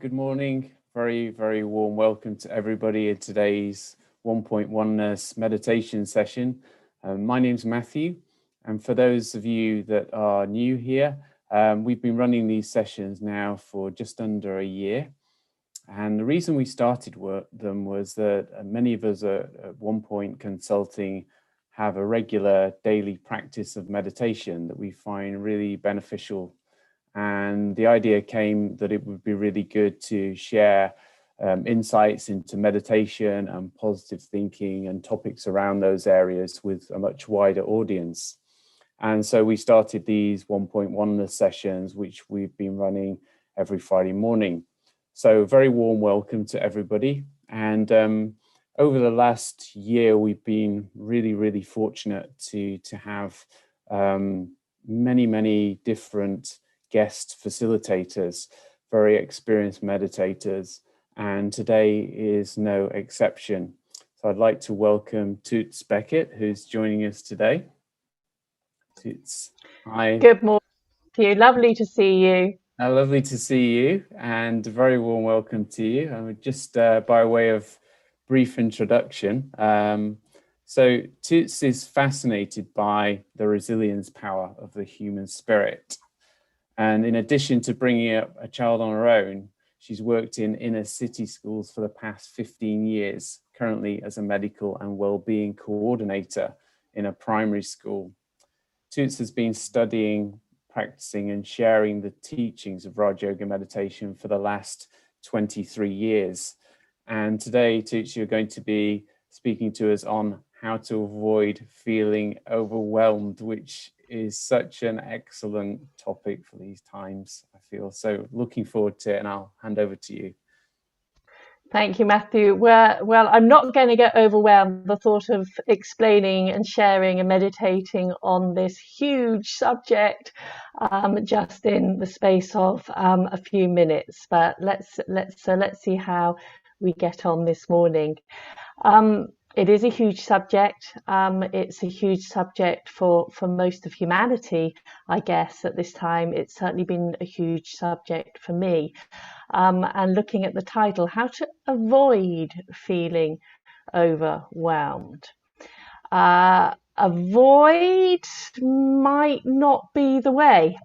good morning. Very, very warm welcome to everybody in today's Onepoint Oneness meditation session. My name's Matthew, and for those of you that are new here, we've been running these sessions now for just under a year. And the reason we started them was that many of us at Onepoint Consulting have a regular daily practice of meditation that we find really beneficial. And the idea came that it would be really good to share insights into meditation and positive thinking and topics around those areas with a much wider audience. And so we started these Onepoint Oneness sessions, which we've been running every Friday morning. So very warm welcome to everybody. And over the last year, we've been really, really fortunate to have many different guest facilitators, very experienced meditators, and today is no exception. So I'd like to welcome Toots Beckett, who's joining us today. Toots, hi. Good morning to you. Lovely to see you. Lovely to see you, and a very warm welcome to you. Just by way of brief introduction, so Toots is fascinated by the resilience power of the human spirit. And in addition to bringing up a child on her own, she's worked in inner city schools for the past 15 years, currently as a medical and wellbeing coordinator in a primary school. Toots has been studying, practicing and sharing the teachings of Raj Yoga meditation for the last 23 years. And today, Toots, you're going to be speaking to us on how to avoid feeling overwhelmed, which is such an excellent topic for these times, I feel. So looking forward to it, and I'll hand over to you. Thank you, Matthew. Well, I'm not going to get overwhelmed. The thought of explaining and sharing and meditating on this huge subject just in the space of a few minutes. But let's see how we get on this morning. It is a huge subject. It's a huge subject for most of humanity, I guess, at this time. It's certainly been a huge subject for me. And looking at the title, how to avoid feeling overwhelmed. Avoid might not be the way.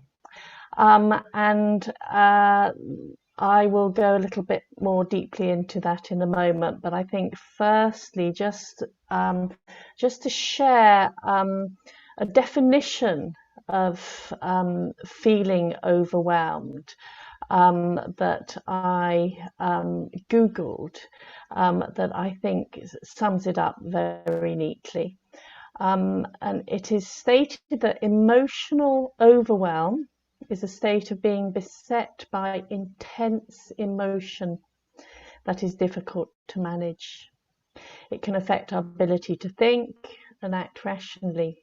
I will go a little bit more deeply into that in a moment, but I think firstly, just to share a definition of feeling overwhelmed that I Googled that I think sums it up very neatly. And it is stated that emotional overwhelm is a state of being beset by intense emotion that is difficult to manage. It can affect our ability to think and act rationally.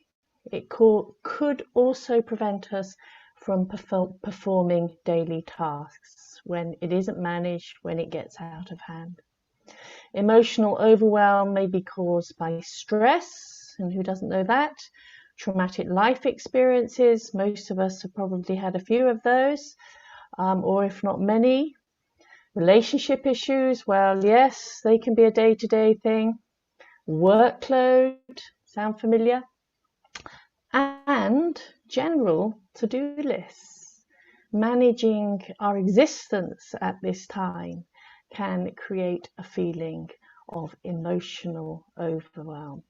It could also prevent us from performing daily tasks when it isn't managed, when it gets out of hand. Emotional overwhelm may be caused by stress, and who doesn't know that? Traumatic life experiences. Most of us have probably had a few of those, or if not many. Relationship issues, well, yes, they can be a day-to-day thing. Workload, sound familiar? And general to-do lists. Managing our existence at this time can create a feeling of emotional overwhelm.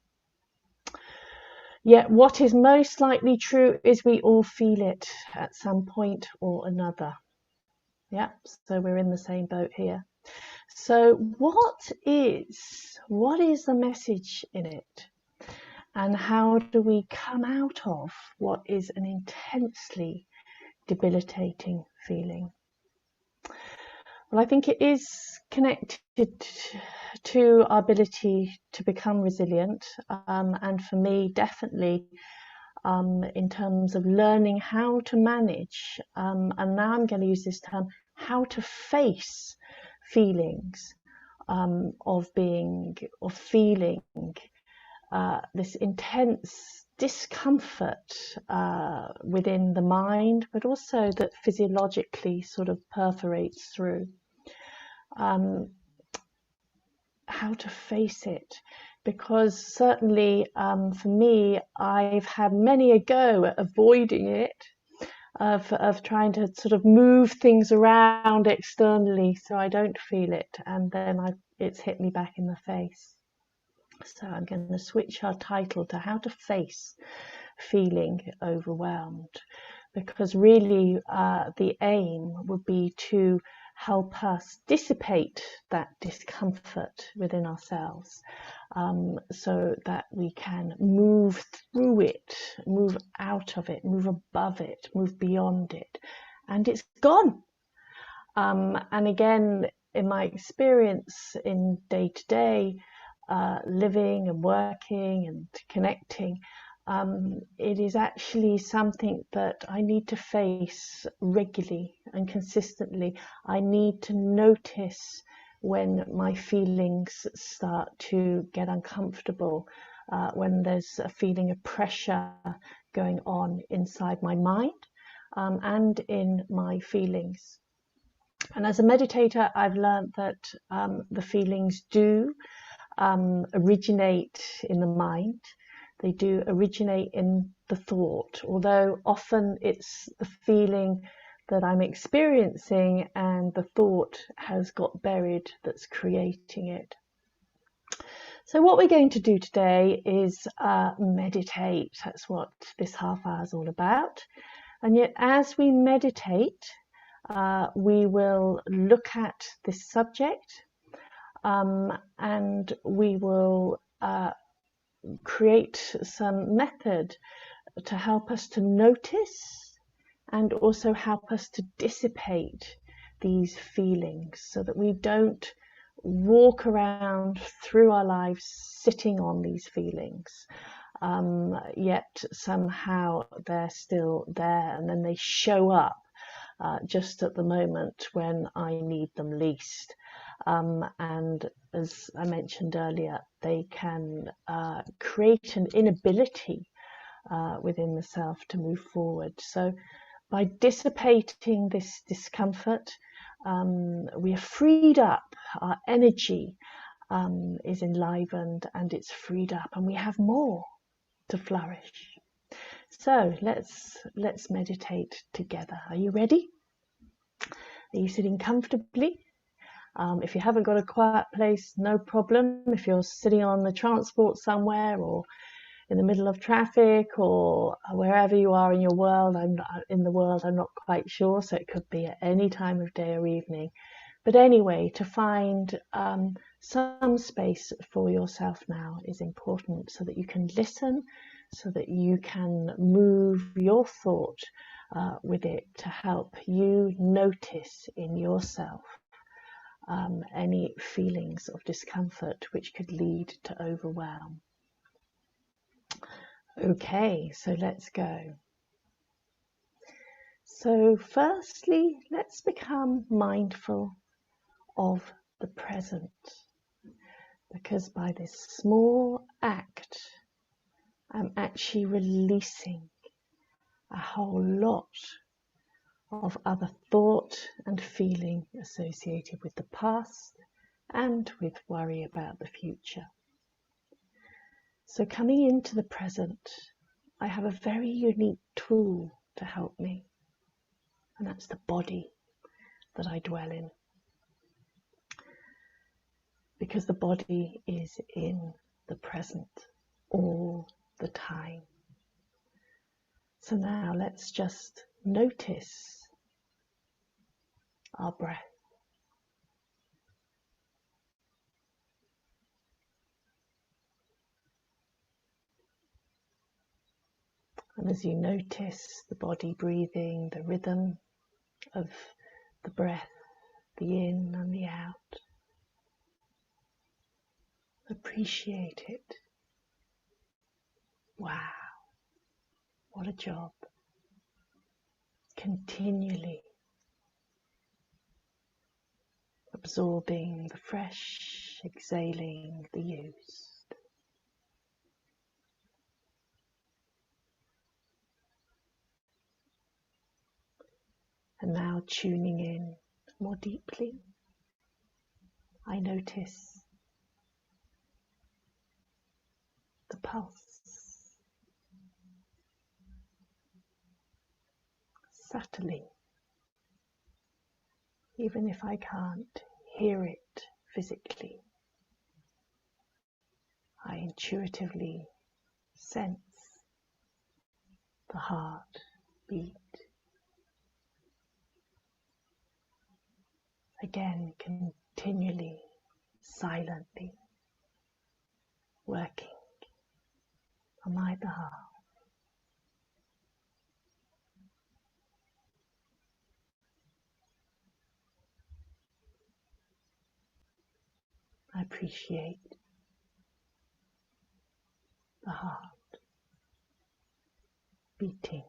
Yet what is most likely true is we all feel it at some point or another. Yeah, so we're in the same boat here. So what is the message in it? And how do we come out of what is an intensely debilitating feeling? Well, I think it is connected to our ability to become resilient, and for me, definitely in terms of learning how to manage, and now I'm going to use this term, how to face feelings of feeling this intense discomfort within the mind, but also that physiologically sort of perforates through. how to face it, because certainly for me, I've had many a go at avoiding it, of trying to sort of move things around externally so I don't feel it, and then it's hit me back in the face. So I'm going to switch our title to How to Face Feeling Overwhelmed, because really the aim would be to help us dissipate that discomfort within ourselves, so that we can move through it, move out of it, move above it, move beyond it, and it's gone. And again, in my experience in day-to-day living and working and connecting, it is actually something that I need to face regularly and consistently. I need to notice when my feelings start to get uncomfortable, when there's a feeling of pressure going on inside my mind and in my feelings. And as a meditator, I've learned that the feelings do originate in the mind. They do originate in the thought, although often it's the feeling that I'm experiencing and the thought has got buried that's creating it. So what we're going to do today is meditate. That's what this half hour is all about. And yet as we meditate, we will look at this subject, and we will create some method to help us to notice and also help us to dissipate these feelings, so that we don't walk around through our lives sitting on these feelings, yet somehow they're still there, and then they show up just at the moment when I need them least. And as I mentioned earlier, they can create an inability within the self to move forward. So by dissipating this discomfort, we are freed up, our energy is enlivened and it's freed up, and we have more to flourish. So let's meditate together. Are you ready? Are you sitting comfortably? If you haven't got a quiet place, no problem. If you're sitting on the transport somewhere, or in the middle of traffic, or wherever you are in your world, I'm not quite sure. So it could be at any time of day or evening. But anyway, to find some space for yourself now is important, so that you can listen, so that you can move your thought with it, to help you notice in yourself any feelings of discomfort which could lead to overwhelm. Okay, so let's go. So firstly, let's become mindful of the present, because by this small act, I'm actually releasing a whole lot of other thought and feeling associated with the past and with worry about the future. So coming into the present, I have a very unique tool to help me, and that's the body that I dwell in, because the body is in the present all the time. So now let's just notice our breath. And as you notice the body breathing, the rhythm of the breath, the in and the out, appreciate it. Wow, what a job. Continually absorbing the fresh, exhaling the used. And now tuning in more deeply I notice the pulse subtly, even if I can't hear it physically. I intuitively sense the heart beat. Again, continually, silently working on my behalf. I appreciate the heart beating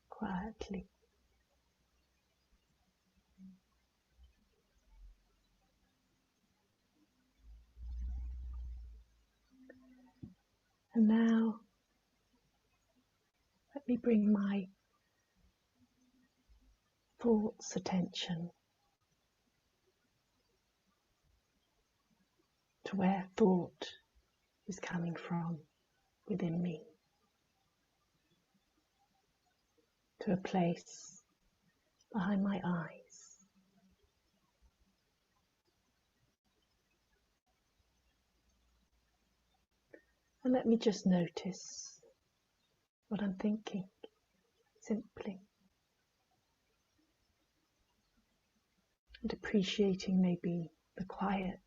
quietly. And now let me bring my thoughts' attention to where thought is coming from within me, to a place behind my eyes. And let me just notice what I'm thinking, simply, and appreciating maybe the quiet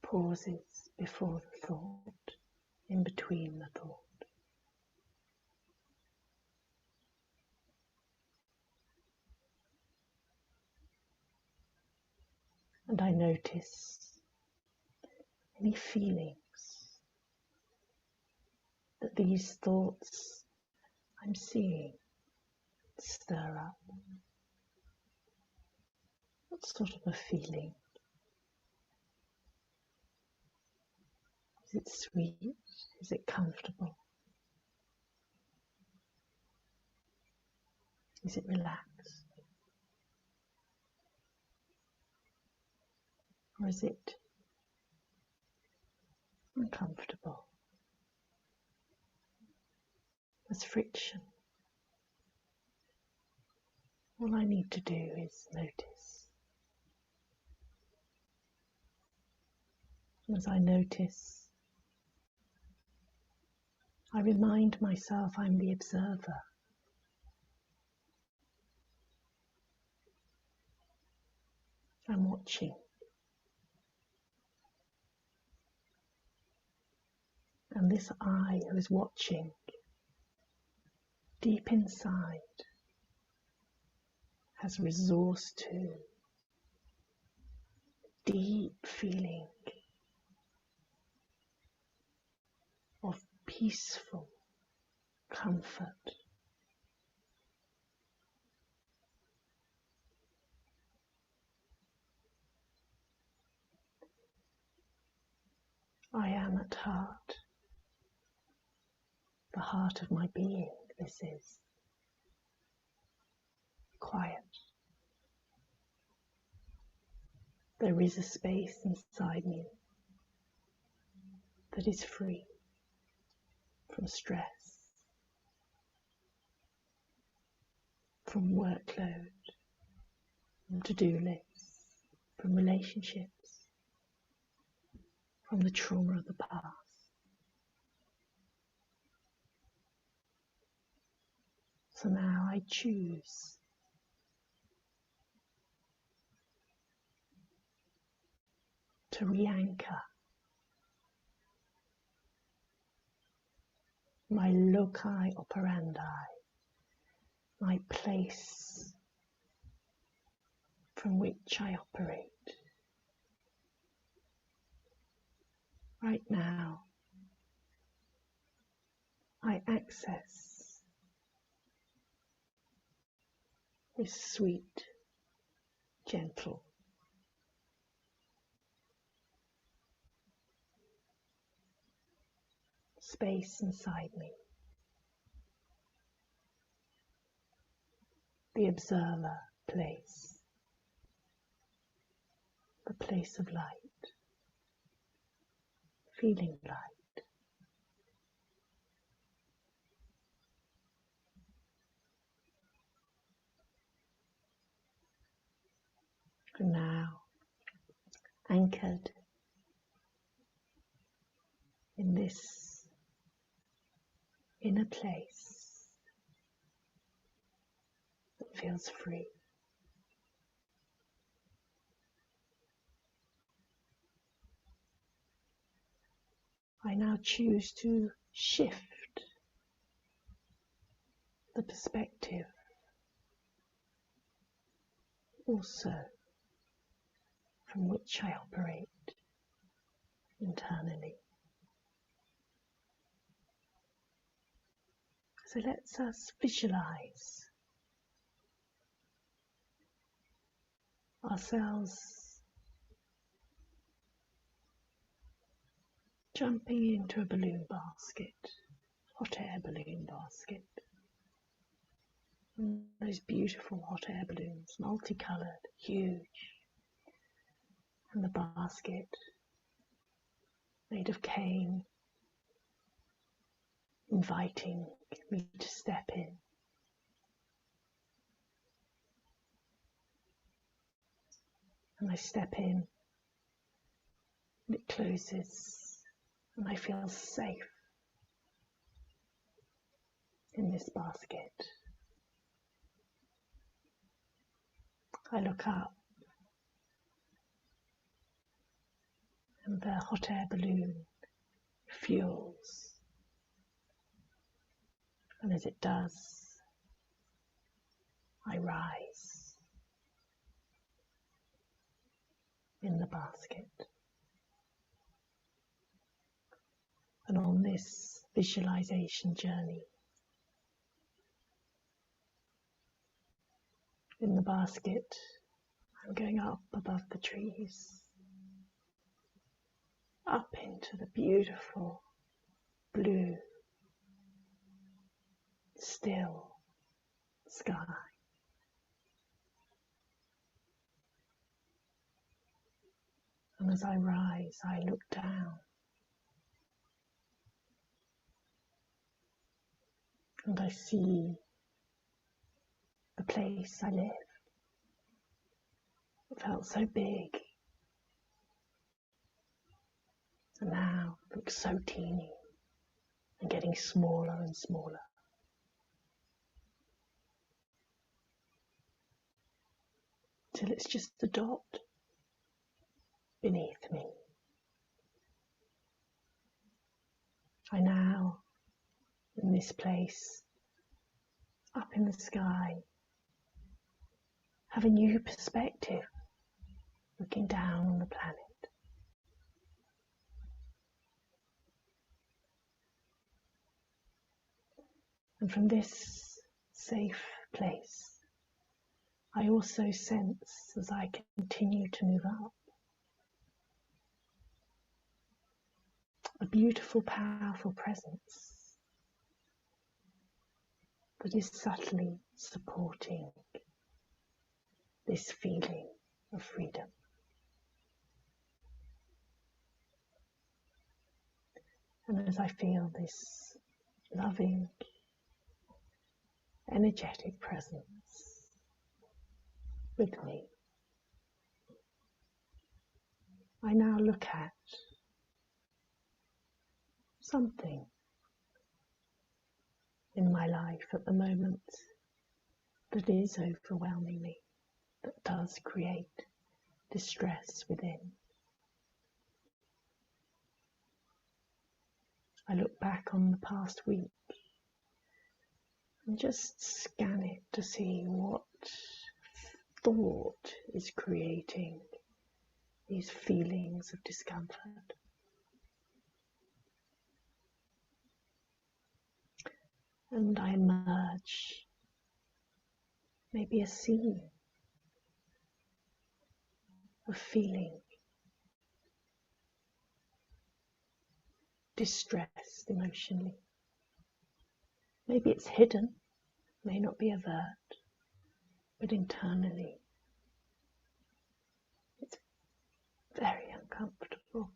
pauses before the thought, in between the thought. And I notice any feelings that these thoughts I'm seeing stir up. What sort of a feeling? Is it sweet? Is it comfortable? Is it relaxed? Or is it uncomfortable? There's friction. All I need to do is notice. And as I notice, I remind myself I'm the observer. I'm watching. And this I who is watching, deep inside, has resource to deep feeling of peaceful comfort. I am at heart, the heart of my being. This is quiet. There is a space inside me that is free from stress, from workload, from to-do lists, from relationships, from the trauma of the past. So now I choose to re-anchor my loci operandi, my place from which I operate. Right now, I access this sweet, gentle, space inside me, the observer place. the place of light, feeling light. And now, anchored in this inner place that feels free, I now choose to shift the perspective also from which I operate internally. So let's us visualize ourselves jumping into a balloon basket, hot air balloon basket. And those beautiful hot air balloons, multicolored, huge. And the basket made of cane, inviting me to step in. And I step in, and it closes, and I feel safe in this basket. I look up, and the hot air balloon fuels. And as it does, I rise in the basket. And on this visualization journey, in the basket, I'm going up above the trees, up into the beautiful blue, still sky. And as I rise, I look down and I see the place I live. It felt so big, and now it looks so teeny and getting smaller and smaller. Till it's just a dot beneath me. I now, in this place, up in the sky, have a new perspective, looking down on the planet. And from this safe place, I also sense, as I continue to move up, a beautiful, powerful presence that is subtly supporting this feeling of freedom. And as I feel this loving, energetic presence with me, I now look at something in my life at the moment that is overwhelming me, that does create distress within. I look back on the past week and just scan it to see what thought is creating these feelings of discomfort. And I emerge maybe a scene of feeling distressed emotionally. Maybe it's hidden, may not be overt, but internally very uncomfortable.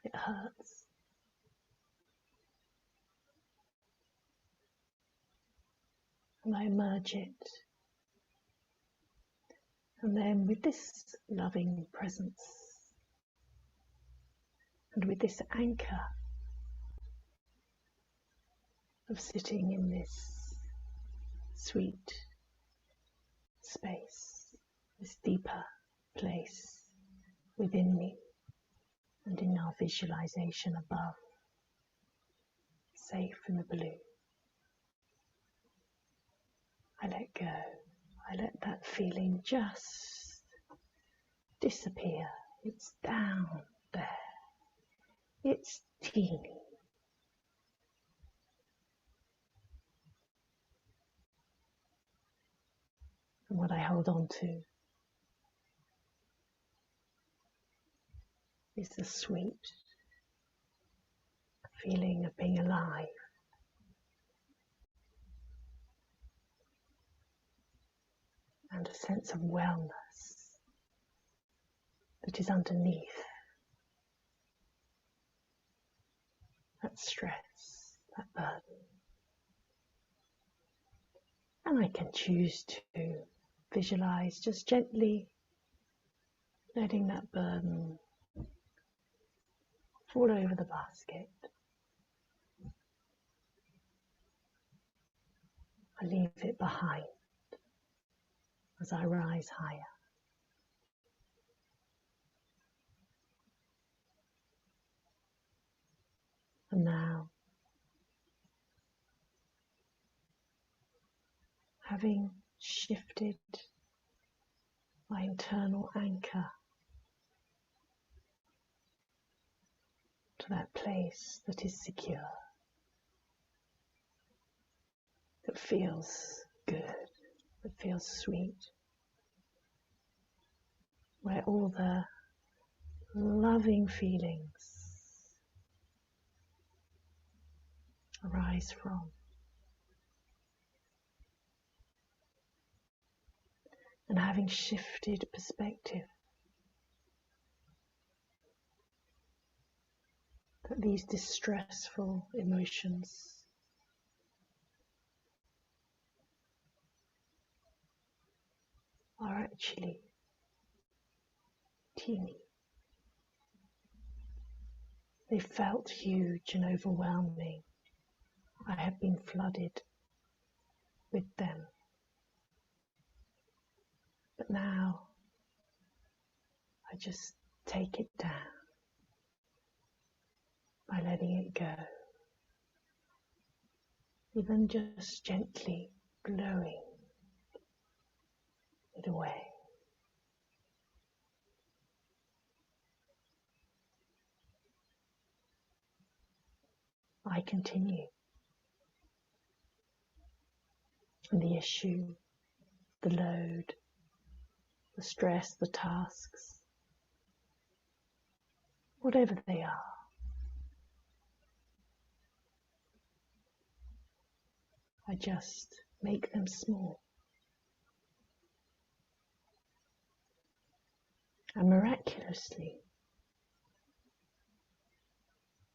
It hurts. And I merge it. And then with this loving presence and with this anchor of sitting in this sweet space, this deeper place within me and in our visualization above, safe in the blue, I let go. I let that feeling just disappear. It's down there. It's teeny. And what I hold on to is the sweet feeling of being alive. And a sense of wellness that is underneath that stress, that burden. And I can choose to visualize just gently letting that burden fall over the basket. I leave it behind as I rise higher. And now, having shifted my internal anchor to that place that is secure, that feels good, that feels sweet, where all the loving feelings arise from. And having shifted perspective, that these distressful emotions are actually teeny. They felt huge and overwhelming. I have been flooded with them. But now I just take it down by letting it go, even just gently blowing it away. I continue. And the issue, the load, the stress, the tasks, whatever they are, I just make them small. And miraculously,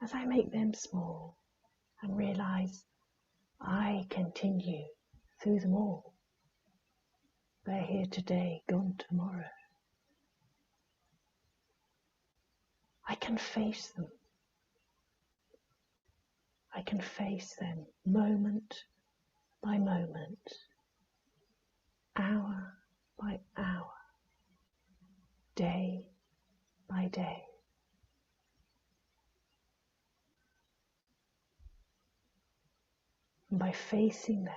as I make them small and realize I continue through them all, they're here today, gone tomorrow, I can face them. I can face them moment by moment, hour by hour, day by day. And by facing them,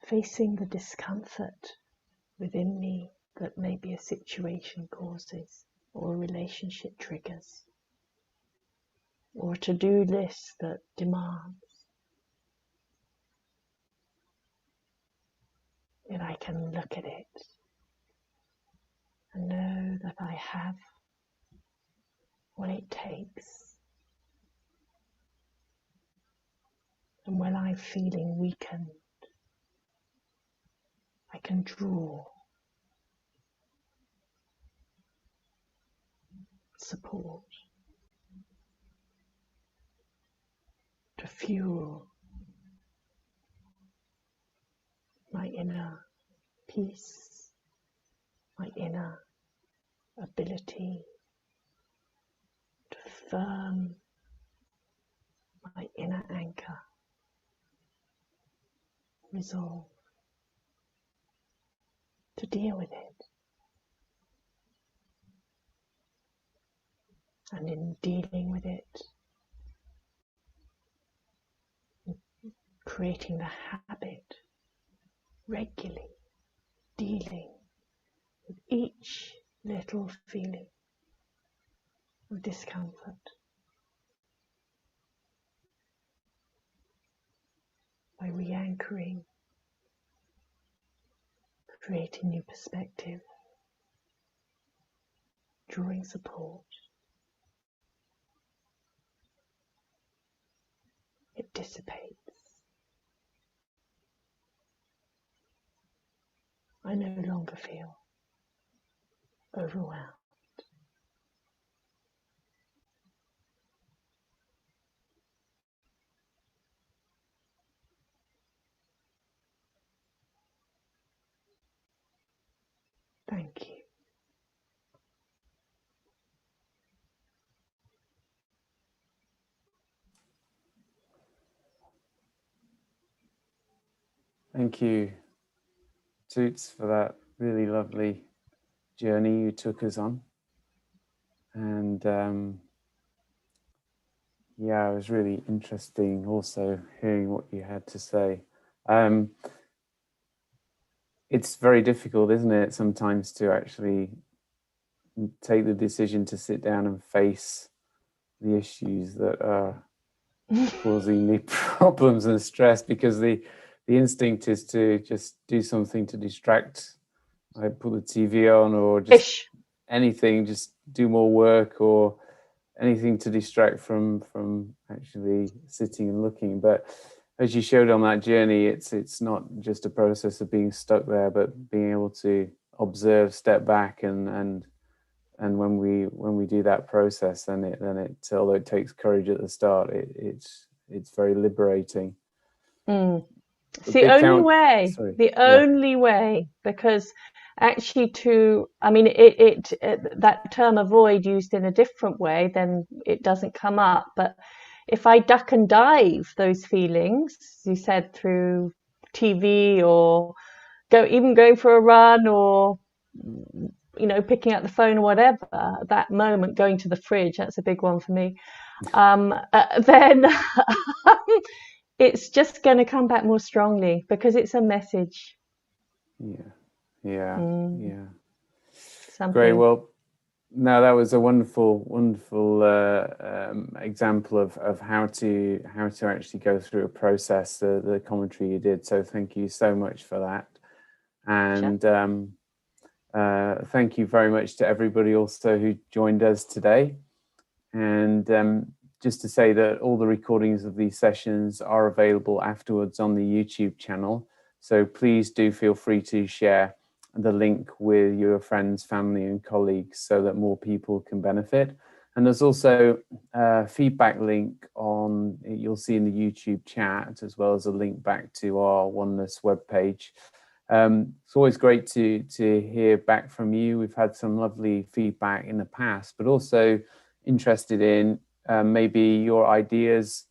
facing the discomfort within me that maybe a situation causes, or a relationship triggers, or a to-do list that demands, then I can look at it and know that I have what it takes. And when I'm feeling weakened, I can draw support, to fuel my inner peace, my inner ability to firm my inner anchor, resolve to deal with it. And in dealing with it, creating the habit, regularly dealing with each little feeling of discomfort. By re-anchoring, creating new perspective, drawing support, it dissipates. I no longer feel overwhelmed. Thank you. Thank you, Toots, for that really lovely journey you took us on. And yeah, it was really interesting also hearing what you had to say. It's very difficult, isn't it, sometimes to actually take the decision to sit down and face the issues that are causing the problems and stress, because the instinct is to just do something to distract. I put the TV on, or just anything, just do more work, or anything to distract from actually sitting and looking. But as you showed on that journey, it's not just a process of being stuck there, but being able to observe, step back, and when we do that process, then it although it takes courage at the start, it's very liberating. It's the only way. The only way, because actually, that term avoid used in a different way, then it doesn't come up. But if I duck and dive those feelings, you said, through TV, or going for a run, or picking up the phone or whatever, at that moment, going to the fridge, that's a big one for me, then it's just going to come back more strongly, because it's a message. Yeah. Something. Great. Well, no, that was a wonderful example of how to actually go through a process, the commentary you did. So thank you so much for that. And thank you very much to everybody also who joined us today. And just to say that all the recordings of these sessions are available afterwards on the YouTube channel. So please do feel free to share the link with your friends, family, and colleagues so that more people can benefit. And there's also a feedback link you'll see in the YouTube chat, as well as a link back to our Oneness webpage. It's always great to hear back from you. We've had some lovely feedback in the past, but also interested in maybe your ideas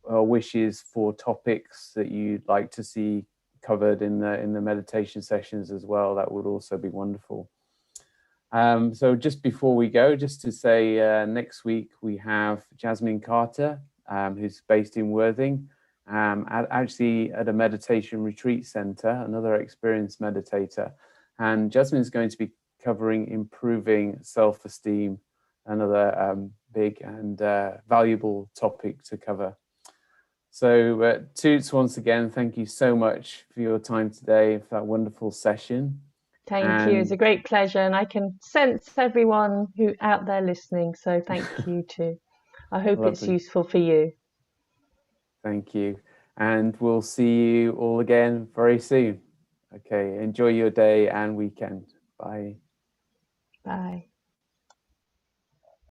or wishes for topics that you'd like to see covered in the meditation sessions as well. That would also be wonderful. So just before we go, just to say, next week we have Jasmine Carter, who's based in Worthing, actually at a meditation retreat center, another experienced meditator. And Jasmine's going to be covering improving self-esteem, another big and valuable topic to cover. So Toots, once again, thank you so much for your time today, for that wonderful session. Thank you. It's a great pleasure, and I can sense everyone who out there listening. So thank you too. I hope it's useful for you. Thank you. And we'll see you all again very soon. Okay, enjoy your day and weekend. Bye. Bye.